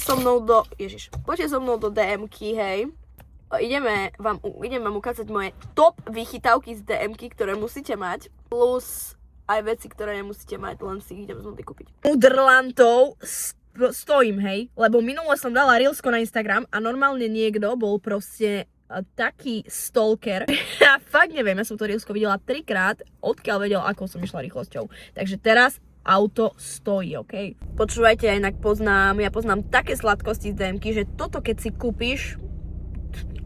so mnou poďte so mnou do DM-ky, hej. Idem vám ukázať moje top vychytávky z DM-ky, ktoré musíte mať. Plus aj veci, ktoré nemusíte mať, len si ich idem znúdy kúpiť. Udrlantov stojím, hej. Lebo minule som dala reelsko na Instagram a normálne niekto bol proste taký stalker. Ja fakt neviem, ja som to reelsko videla 3-krát, odkiaľ vedel, ako som išla rýchlosťou. Takže teraz auto stojí, ok? Počúvajte, ja inak poznám také sladkosti z DM-ky, že toto keď si kúpiš,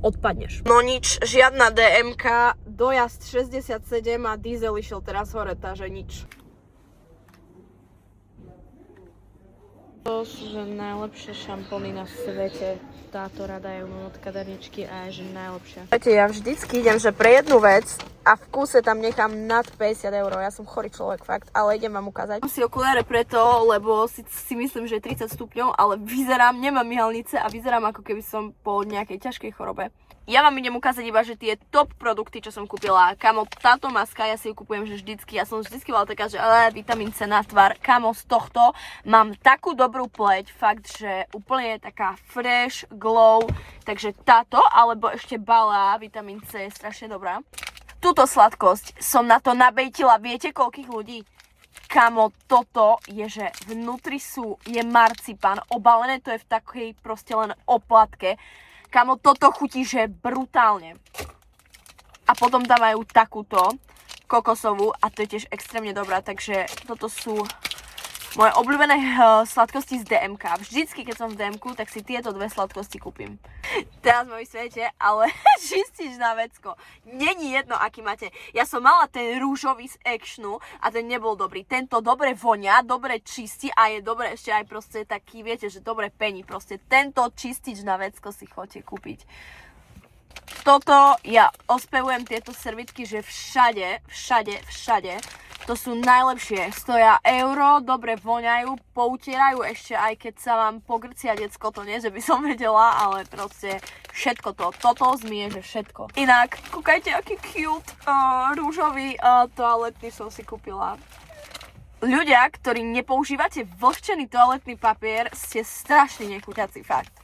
odpadneš. No nič, žiadna DM-ka, dojazd 67 a diesel išiel teraz hore, takže nič. To sú že najlepšie šampóny na svete. Táto rada je od kaderničky a je že najlepšia. Viete, ja vždycky idem, že pre jednu vec a v kúse tam nechám nad 50 €. Ja som chorý človek, fakt, ale idem vám ukázať. Mám si okuliare preto, lebo si myslím, že je 30 stupňov, ale nemám myhalnice a vyzerám ako keby som po nejakej ťažkej chorobe. Ja vám idem ukázať iba, že tie top produkty, čo som kúpila. Kamo, táto maska, ja si ju kúpujem že vždycky. Ja som vždycky bola taká, že vitamín C na tvár. Kamo, z tohto mám takú dobrú pleť, fakt, že úplne je taká fresh, glow. Takže táto, alebo ešte Balea, vitamín C je strašne dobrá. Túto sladkosť som na to nabejtila, viete koľkých ľudí? Kamo, toto je, že vnútri je marcipán, obalené to je v takej proste len oplatke. Kamo, toto chutí, že brutálne. A potom tam majú takúto kokosovú a to je tiež extrémne dobrá, takže toto sú moje obľúbené sladkosti z DM-ka. Vždycky, keď som v DM-ku, tak si tieto dve sladkosti kúpim. Teraz ma vysviete, ale čistič na vecko. Není jedno, aký máte. Ja som mala ten rúžový z Actionu a ten nebol dobrý. Tento dobre vonia, dobre čistí a je dobre ešte aj proste taký, viete, že dobre pení. Proste tento čistič na vecko si chodte kúpiť. Toto, ja ospevujem tieto servitky, že všade. To sú najlepšie, stoja €, dobre voňajú, poutierajú ešte aj keď sa vám pogrcia decko, to nie, že by som vedela, ale proste všetko toto zmije, že všetko. Inak, kúkajte, aký cute rúžový toaletný som si kúpila. Ľudia, ktorí nepoužívate vlhčený toaletný papier, ste strašne nechutiaci, fakt.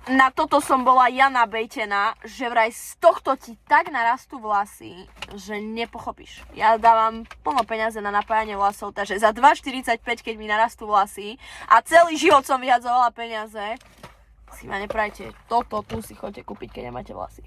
Na toto som bola ja nabejtená, že vraj z tohto ti tak narastú vlasy, že nepochopíš. Ja dávam plno peniaze na napájanie vlasov, takže za 2,45, keď mi narastú vlasy a celý život som vyhadzovala peniaze, si ma neprajte. Toto tu si chodte kúpiť, keď nemáte vlasy.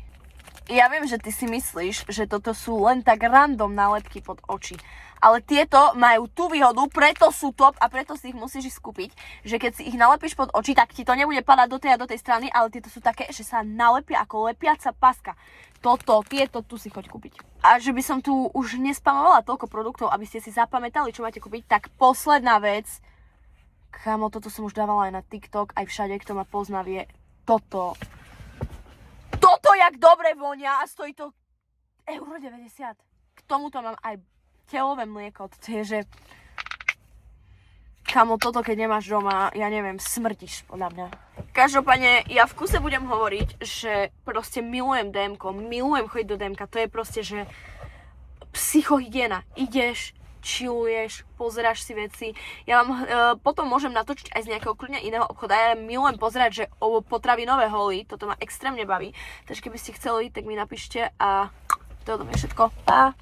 Ja viem, že ty si myslíš, že toto sú len tak random nálepky pod oči. Ale tieto majú tú výhodu, preto sú top a preto si ich musíš skúpiť, že keď si ich nalepíš pod oči, tak ti to nebude padať do tej a do tej strany, ale tieto sú také, že sa nalepia ako lepiaca paska. Tieto tu si choď kúpiť. A že by som tu už nespamovala toľko produktov, aby ste si zapamätali, čo máte kúpiť, tak posledná vec, kamo, toto som už dávala aj na TikTok, aj všade, kto ma pozná, vie, toto, jak dobre vonia a stojí to €1,90. K tomuto mám aj telové mlieko, to je, že kamo, toto keď nemáš doma, ja neviem, smrtíš podľa mňa. Každopádne, ja v kuse budem hovoriť, že proste milujem DM-ko, milujem chodiť do DM-ka, to je proste, že psychohygiena. Ideš, chilluješ, pozeráš si veci. Ja vám potom môžem natočiť aj z nejakého kľudne iného obchoda. Ja milujem pozerať, že potravinové holy, toto ma extrémne baví. Takže keby ste chceli, tak mi napíšte a to je všetko. Pa!